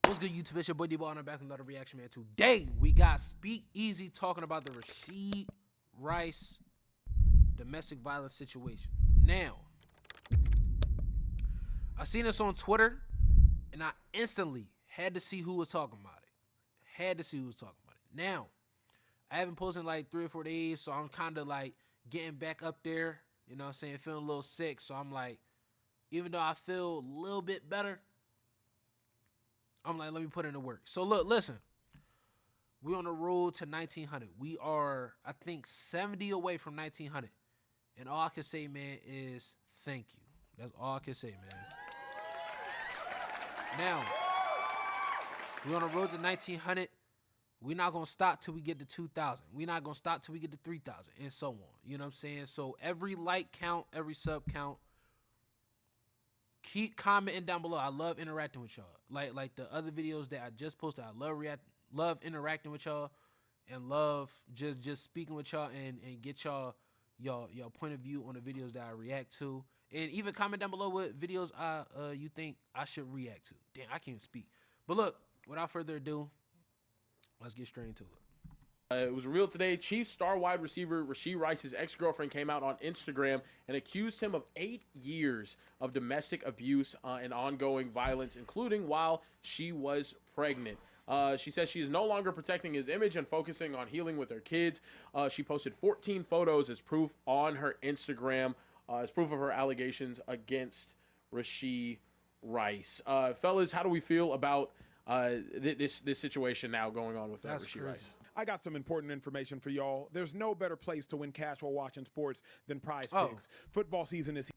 What's good, YouTube? It's your boy D-Ball, and I'm back with another reaction, man. Today, we got Speak Easy talking about the Rashee Rice domestic violence situation. Now, I seen this on Twitter, and I instantly had to see who was talking about it. Now, I haven't posted in like 3 or 4 days, so I'm kind of like getting back up there, you know what I'm saying, feeling a little sick. So I'm like, even though I feel a little bit better, I'm like, let me put in the work. So look, listen, we on the road to 1900. We are, I think, 70 away from 1900. And all I can say, man, is thank you. That's all I can say, man. Now, we on the road to 1900. We're not going to stop till we get to 2,000. We're not going to stop till we get to 3,000 and so on. You know what I'm saying? So every like count, every sub count. Keep commenting down below. I love interacting with y'all. Like the other videos that I just posted. I love interacting with y'all and love just speaking with y'all and get y'all point of view on the videos that I react to. And even comment down below what videos you think I should react to. Damn, I can't speak. But look, without further ado, let's get straight into it. It was revealed today, Chiefs star wide receiver Rashee Rice's ex-girlfriend came out on Instagram and accused him of 8 years of domestic abuse and ongoing violence, including while she was pregnant. She says she is no longer protecting his image and focusing on healing with her kids. She posted 14 photos as proof on her Instagram, as proof of her allegations against Rashee Rice. Fellas, how do we feel about this situation now going on with Rashee Rice? I got some important information for y'all. There's no better place to win cash while watching sports than Prize Picks. Football season is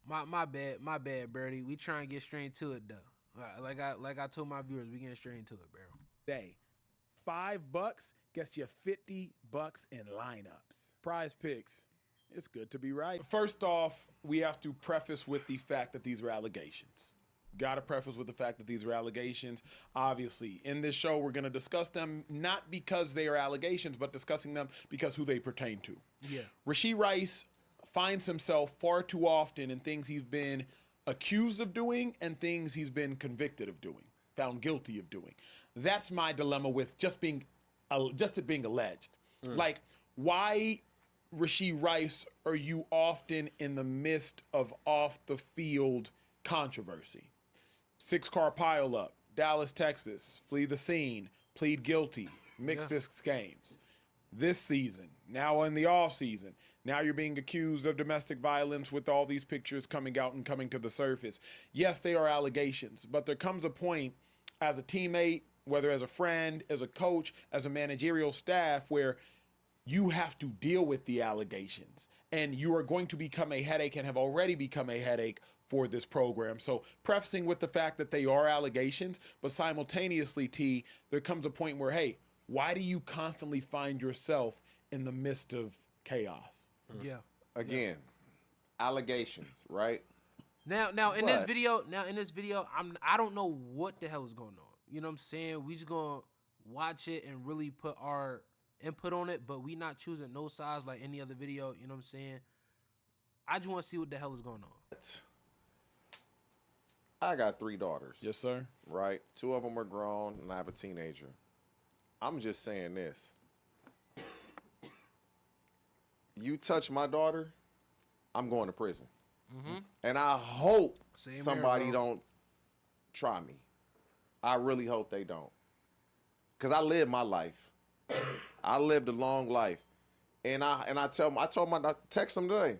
my bad, Birdie. We try and get straight into it though. Like I told my viewers, we getting straight into it, bro. day. $5 gets you $50 in lineups. Prize Picks. It's good to be right. First off, we have to preface with the fact that these are allegations. Got to preface with the fact that these are allegations. Obviously, in this show, we're going to discuss them not because they are allegations, but discussing them because who they pertain to. Yeah. Rashee Rice finds himself far too often in things he's been accused of doing and things he's been convicted of doing, found guilty of doing. That's my dilemma with just being alleged. Like, why, Rashee Rice, are you often in the midst of off-the-field controversy? 6-car pileup, Dallas, Texas, flee the scene, plead guilty, mixed games. This season, now in the off season, now you're being accused of domestic violence with all these pictures coming out and coming to the surface. Yes, they are allegations, but there comes a point as a teammate, whether as a friend, as a coach, as a managerial staff, where you have to deal with the allegations, and you are going to become a headache and have already become a headache for this program. So prefacing with the fact that they are allegations, but simultaneously, T, there comes a point where, hey, why do you constantly find yourself in the midst of chaos? Yeah. Again, allegations, right? Now in this video, I don't know what the hell is going on. You know what I'm saying? We just gonna watch it and really put our input on it, but we not choosing no sides like any other video. You know what I'm saying? I just want to see what the hell is going on. I got 3 daughters. Yes, sir. Right? 2 of them are grown, and I have a teenager. I'm just saying this. You touch my daughter, I'm going to prison. And I hope somebody don't try me. I really hope they don't. Because I lived my life. I lived a long life. And I told my I text them today,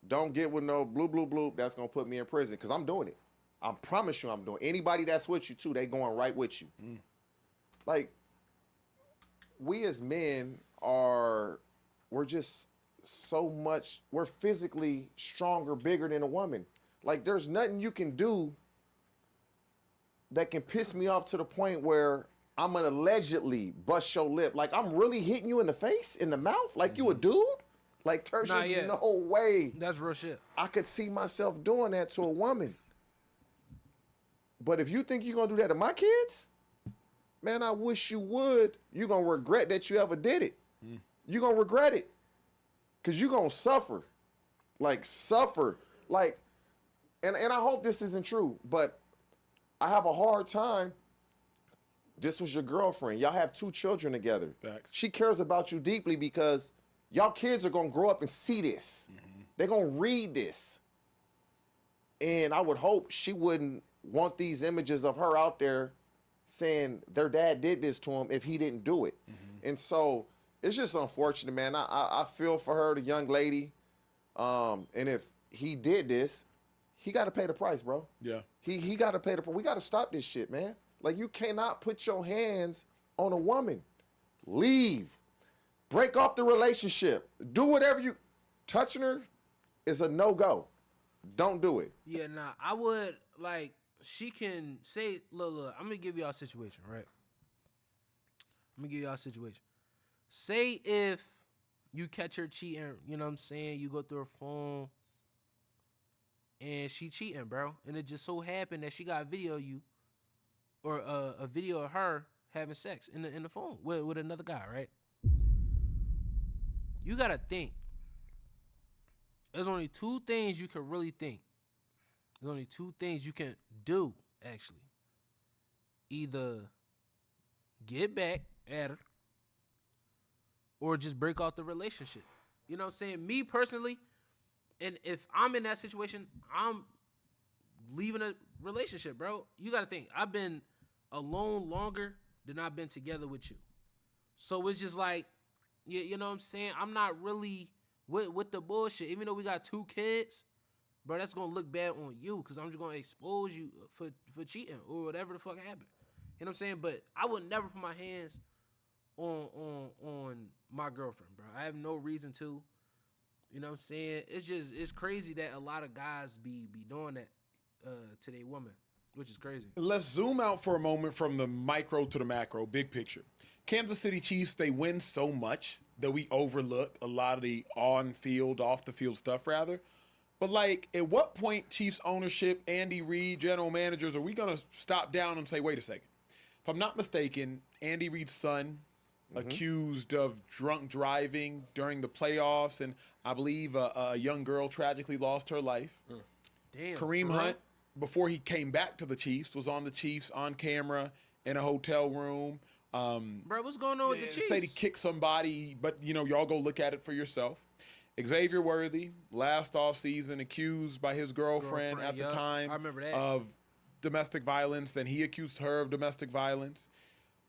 don't get with no bloop that's going to put me in prison, because I'm doing it. I promise you I'm doing it. Anybody that's with you, too, they going right with you. Like, we as men we're just so much, we're physically stronger, bigger than a woman. Like, there's nothing you can do that can piss me off to the point where I'm gonna allegedly bust your lip. Like, I'm really hitting you in the face, in the mouth, like you a dude? Like, there's just no way. That's real shit. I could see myself doing that to a woman. But if you think you're gonna do that to my kids, man, I wish you would. You're gonna regret that you ever did it. You're gonna regret it. Cause you're gonna suffer. Like, suffer. Like, and I hope this isn't true, but I have a hard time This was your girlfriend. Y'all have 2 children together. Facts. She cares about you deeply because y'all kids are going to grow up and see this. They're going to read this. And I would hope she wouldn't want these images of her out there saying their dad did this to him if he didn't do it. And so it's just unfortunate, man. I feel for her, the young lady. And if he did this, he got to pay the price, bro. Yeah. He got to pay the price. We got to stop this shit, man. Like, you cannot put your hands on a woman. Leave. Break off the relationship. Do whatever you... Touching her is a no-go. Don't do it. Yeah, nah, I would, like, she can say, look, I'm going to give y'all a situation, right? I'm going to give y'all a situation. Say if you catch her cheating, you know what I'm saying? You go through her phone, and she cheating, bro. And it just so happened that she got a video of you, or a video of her having sex in the phone with another guy, right? You got to think. There's only 2 things you can really think. There's only 2 things you can do, actually. Either get back at her or just break off the relationship. You know what I'm saying? Me personally, and if I'm in that situation, I'm leaving a relationship, bro. You got to think. I've been alone longer than I've been together with you. So it's just like, you know what I'm saying? I'm not really with the bullshit. Even though we got 2 kids, bro, that's going to look bad on you because I'm just going to expose you for cheating or whatever the fuck happened. You know what I'm saying? But I would never put my hands on my girlfriend, bro. I have no reason to. You know what I'm saying? It's crazy that a lot of guys be doing that to their woman, which is crazy. Let's zoom out for a moment from the micro to the macro, big picture. Kansas City Chiefs, they win so much that we overlook a lot of the on-field, off-the-field stuff, rather. But, like, at what point Chiefs ownership, Andy Reid, general managers, are we going to stop down and say, wait a second? If I'm not mistaken, Andy Reid's son accused of drunk driving during the playoffs, and I believe a young girl tragically lost her life. Damn. Kareem Hunt, before he came back to the Chiefs, was on the Chiefs on camera in a hotel room. Bro, what's going on with the Chiefs? Said he kicked somebody, but, you know, y'all go look at it for yourself. Xavier Worthy, last offseason, accused by his girlfriend at the time I remember that. of domestic violence. Then he accused her of domestic violence.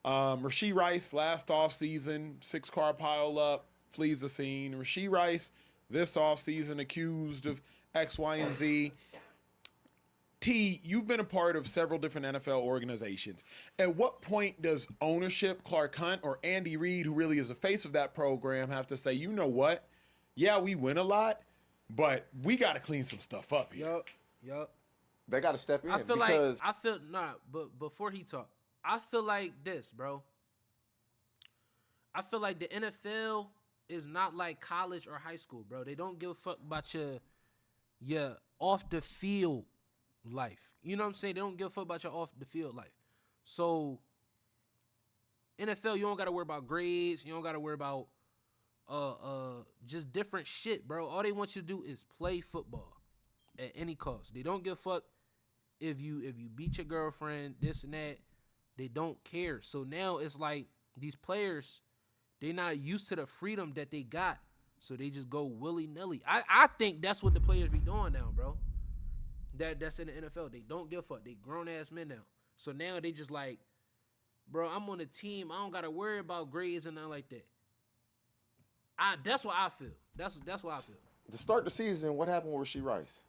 Rashee Rice, last offseason, 6-car pile up, flees the scene. Rashee Rice, this offseason, accused of X, Y, and Z. T, you've been a part of several different NFL organizations. At what point does ownership, Clark Hunt, or Andy Reid, who really is the face of that program, have to say, you know what? Yeah, we win a lot, but we got to clean some stuff up here. Yup. They got to step in. But before he talk, I feel like this, bro. I feel like the NFL is not like college or high school, bro. They don't give a fuck about your off the field life. You know what I'm saying? They don't give a fuck about your off the field life. So NFL, you don't gotta worry about grades. You don't gotta worry about just different shit, bro. All they want you to do is play football at any cost. They don't give a fuck if you beat your girlfriend, this and that. They don't care. So now it's like these players, they not used to the freedom that they got. So they just go willy-nilly. I think that's what the players be doing now, bro. That's in the NFL. They don't give a fuck. They grown-ass men now. So now they just like, bro, I'm on a team. I don't got to worry about grades and nothing like that. That's what I feel. That's what I feel. To start the season, what happened with Rashee Rice?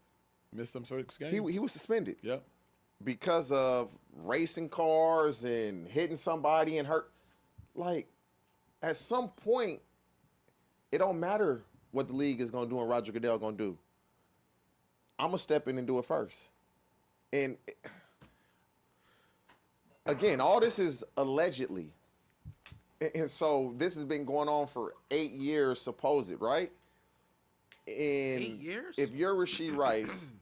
Missed some sort of game. He was suspended. Yep. Because of racing cars and hitting somebody and hurt. Like, at some point, it don't matter what the league is going to do and Roger Goodell going to do. I'm going to step in and do it first. And, again, all this is allegedly. And so this has been going on for 8 years, supposed, right? And 8 years? If you're Rashee Rice,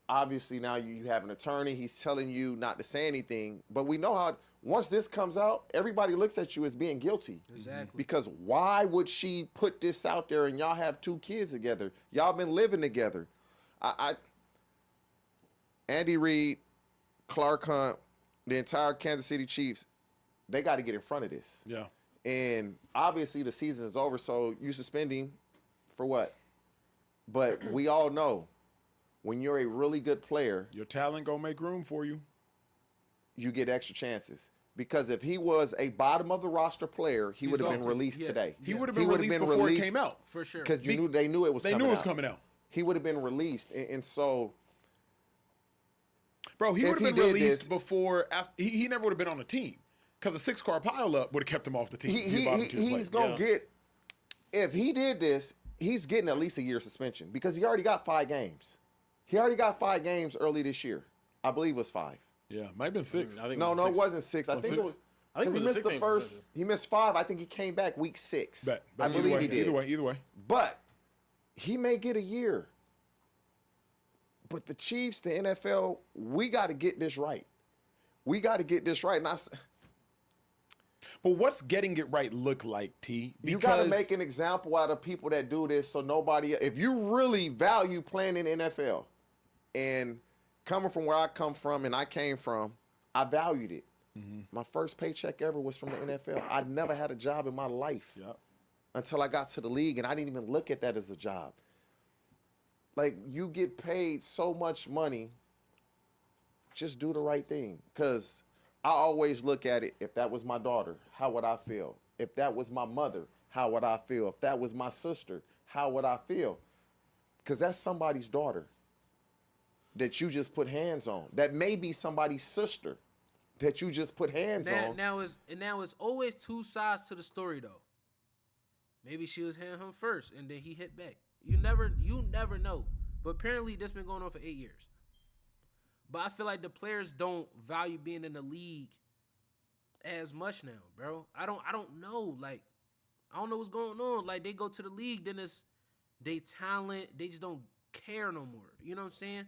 obviously now you have an attorney. He's telling you not to say anything. But we know how, once this comes out, everybody looks at you as being guilty. Exactly. Because why would she put this out there and y'all have 2 kids together? Y'all been living together. Andy Reid, Clark Hunt, the entire Kansas City Chiefs, they got to get in front of this. Yeah. And obviously the season is over, so you suspending for what? But we all know when you're a really good player, Your talent gonna make room for you. you get extra chances. Because if he was a bottom of the roster player, he would have been released today. He would have been released before it came out. For sure. Because they knew it was coming out. They knew it was coming out. He would have been released. And so, bro, he if would have he been did released this- before. He never would have been on the team because a 6-car pileup would have kept him off the team. he's going to get, if he did this, he's getting at least a year suspension because he already got 5 games. He already got 5 games early this year. I believe it was 5. Yeah, might have been 6. I think No, it it wasn't 6. I think six? it was. I think it He was a missed the 6-game first. suspension. He missed 5. I think he came back week 6. Bet. I believe he did. Either way. But he may get a year. But the Chiefs, the NFL, we got to get this right. We got to get this right. And But what's getting it right look like, T? you got to make an example out of people that do this so nobody, if you really value playing in the NFL, and coming from where I come from and I came from, I valued it. My first paycheck ever was from the NFL. I never had a job in my life until I got to the league, and I didn't even look at that as a job. Like, you get paid so much money, just do the right thing. Because I always look at it, if that was my daughter, how would I feel? If that was my mother, how would I feel? If that was my sister, how would I feel? Because that's somebody's daughter that you just put hands on. That may be somebody's sister that you just put hands on. Now it's always 2 sides to the story though. Maybe she was hitting him first and then he hit back. You never know. But apparently this been going on for 8 years. But I feel like the players don't value being in the league as much now, bro. I don't know. Like, I don't know what's going on. Like, they go to the league, then it's they talent, they just don't care no more. You know what I'm saying?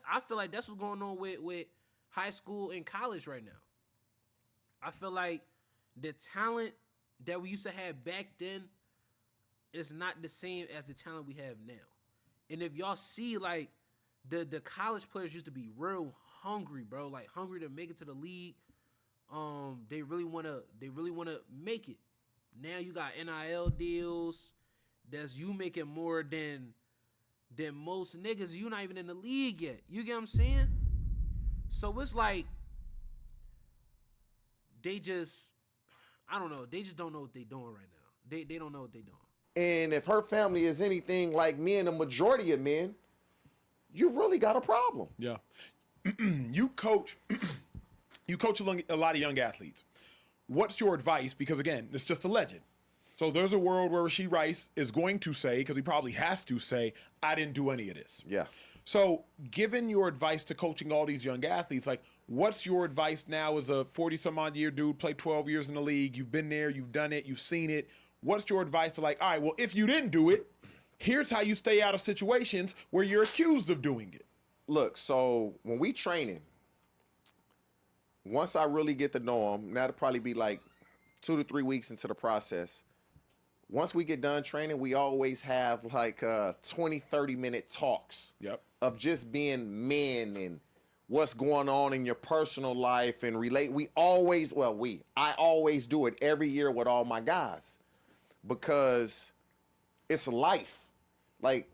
I feel like that's what's going on with high school and college right now. I feel like the talent that we used to have back then is not the same as the talent we have now. And if y'all see, like, the college players used to be real hungry, bro. Like, hungry to make it to the league. They really wanna make it. Now you got NIL deals. That's you making more than most niggas. You not even in the league yet. You get what I'm saying? So it's like they just, I don't know. They just don't know what they doing right now. They don't know what they doing. And if her family is anything like me and the majority of men, you really got a problem. Yeah. You coach a lot of young athletes. What's your advice? Because, again, it's just a legend. So there's a world where Rashee Rice is going to say, because he probably has to say, I didn't do any of this. Yeah. So given your advice to coaching all these young athletes, like, what's your advice now as a 40-some-odd-year dude, played 12 years in the league, you've been there, you've done it, you've seen it. What's your advice to, like, all right, well, if you didn't do it, here's how you stay out of situations where you're accused of doing it. Look, so when we training, once I really get to know them, that'll probably be like 2 to 3 weeks into the process. Once we get done training, we always have like 20, 30-minute talks of just being men and what's going on in your personal life and relate. I always do it every year with all my guys because it's life. Like,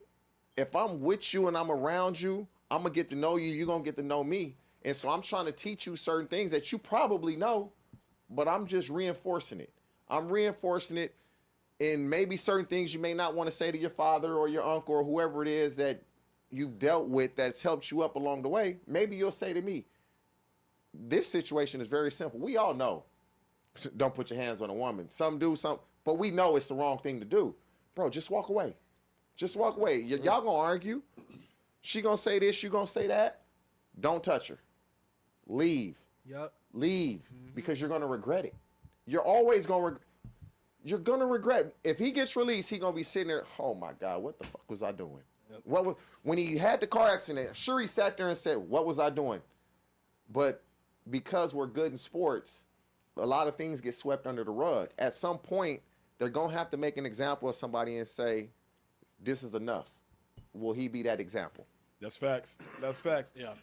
if I'm with you and I'm around you, I'm going to get to know you, you're going to get to know me. And so I'm trying to teach you certain things that you probably know, but I'm just reinforcing it. I'm reinforcing it in maybe certain things you may not want to say to your father or your uncle or whoever it is that you've dealt with that's helped you up along the way. Maybe you'll say to me, this situation is very simple. We all know, don't put your hands on a woman. Some do, some, but we know it's the wrong thing to do. Bro, just walk away. Just walk away. Y'all gonna argue. She gonna say this, you gonna say that. Don't touch her. Leave. Yep. Leave, because you're gonna regret it. You're always gonna you're gonna regret. If he gets released, he gonna be sitting there, oh my God, what the fuck was I doing? Yep. When he had the car accident, sure he sat there and said, what was I doing? But because we're good in sports, a lot of things get swept under the rug. At some point, they're gonna have to make an example of somebody and say, this is enough. Will he be that example? That's facts. That's facts. Yeah.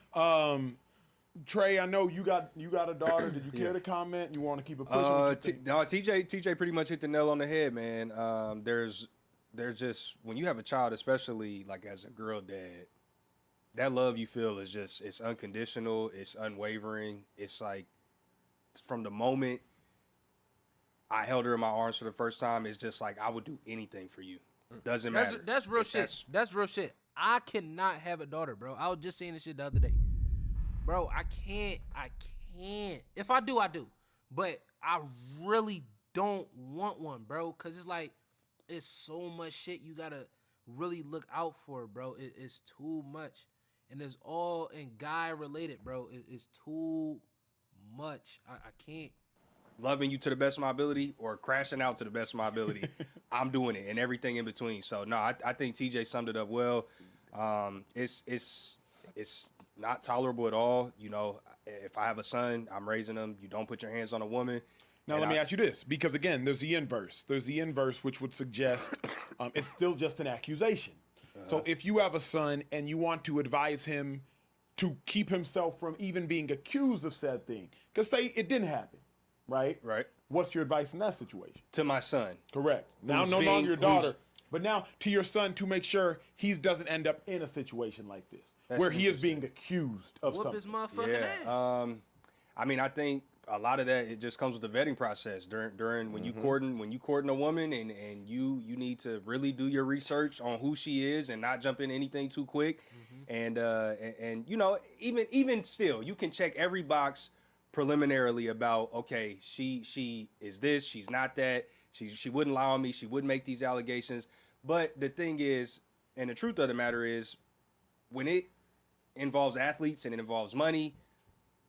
Trey, I know you got a daughter. Did you care to comment? You want to keep it pushing? TJ pretty much hit the nail on the head, man. There's just when you have a child, especially like as a girl dad, that love you feel is just it's unconditional, it's unwavering. It's like from the moment I held her in my arms for the first time, it's just like I would do anything for you. Doesn't matter. That's real shit. That's real shit. I cannot have a daughter, bro. I was just saying this shit the other day. Bro, I can't. If I do, I do. But I really don't want one, bro. Cause it's like, it's so much shit you gotta really look out for, bro. It's too much. And it's all in guy related, bro. It's too much. I can't. Loving you to the best of my ability or crashing out to the best of my ability, I'm doing it and everything in between. So no, I think TJ summed it up well. It's not tolerable at all. You know, if I have a son, I'm raising him. You don't put your hands on a woman. Now let me ask you this, because again, there's the inverse. There's the inverse, which would suggest it's still just an accusation. So if you have a son and you want to advise him to keep himself from even being accused of said thing, because say it didn't happen. Right? Right. What's your advice in that situation? To my son. Correct. Now, no longer your daughter, but now to your son to make sure he doesn't end up in a situation like this, where he is being accused of something. Whoop his motherfucking ass. I mean, I think a lot of that, it just comes with the vetting process during when you courting a woman and you need to really do your research on who she is and not jump in anything too quick. And you know, even still, you can check every box preliminarily about, okay, she is this, she's not that, she wouldn't lie on me, she wouldn't make these allegations. But the thing is, and the truth of the matter is, when it involves athletes and it involves money,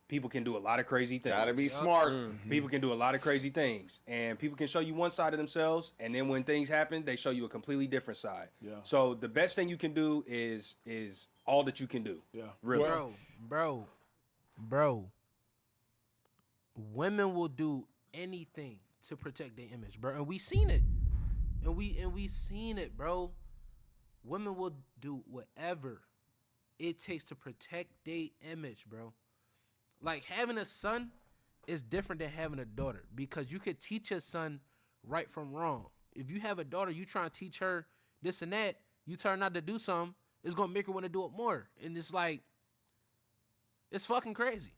people can do a lot of crazy things. Gotta be smart. People can do a lot of crazy things, and people can show you one side of themselves, and then when things happen, they show you a completely different side. Yeah. So the best thing you can do is all that you can do. Yeah. Really. Bro. Women will do anything to protect their image, bro. And we seen it. And we seen it, bro. Women will do whatever it takes to protect their image, bro. Like, having a son is different than having a daughter, because you could teach a son right from wrong. If you have a daughter, you try to teach her this and that, you turn out to do something, it's going to make her want to do it more. And it's like, it's fucking crazy.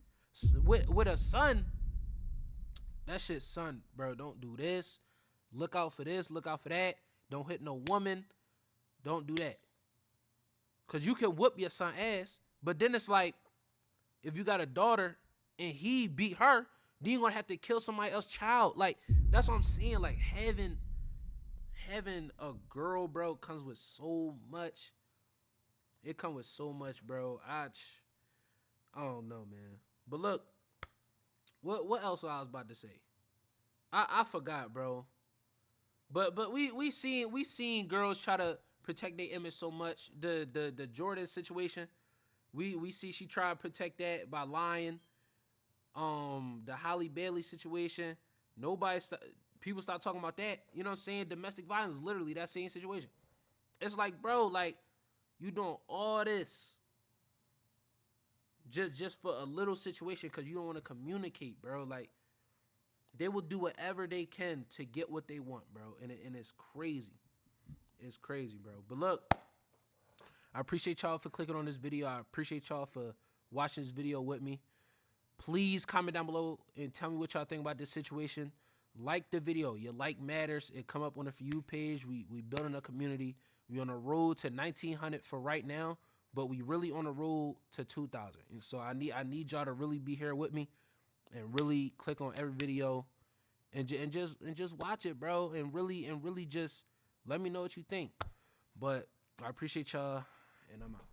With a son, that shit, son, bro, don't do this. Look out for this, look out for that. Don't hit no woman. Don't do that. Because you can whoop your son ass, but then it's like, if you got a daughter and he beat her, then you're going to have to kill somebody else's child. Like, that's what I'm saying. Like, having a girl, bro, comes with so much. It comes with so much, bro. I don't know, man. But look, what else I was about to say? I forgot, bro. But we seen girls try to protect their image so much. The Jordan situation, we see she tried to protect that by lying. The Holly Bailey situation, people start talking about that. You know what I'm saying? Domestic violence, literally that same situation. It's like, bro, like, you doing all this just for a little situation because you don't want to communicate, bro. Like, they will do whatever they can to get what they want, bro. And it's crazy. It's crazy, bro. But look, I appreciate y'all for clicking on this video. I appreciate y'all for watching this video with me. Please comment down below and tell me what y'all think about this situation. Like the video. Your like matters. It come up on the For You page. We building a community. We on a road to 1,900 for right now, but we really on a road to 2,000. And so I need y'all to really be here with me and really click on every video and just watch it, bro, and really just let me know what you think. But I appreciate y'all, and I'm out.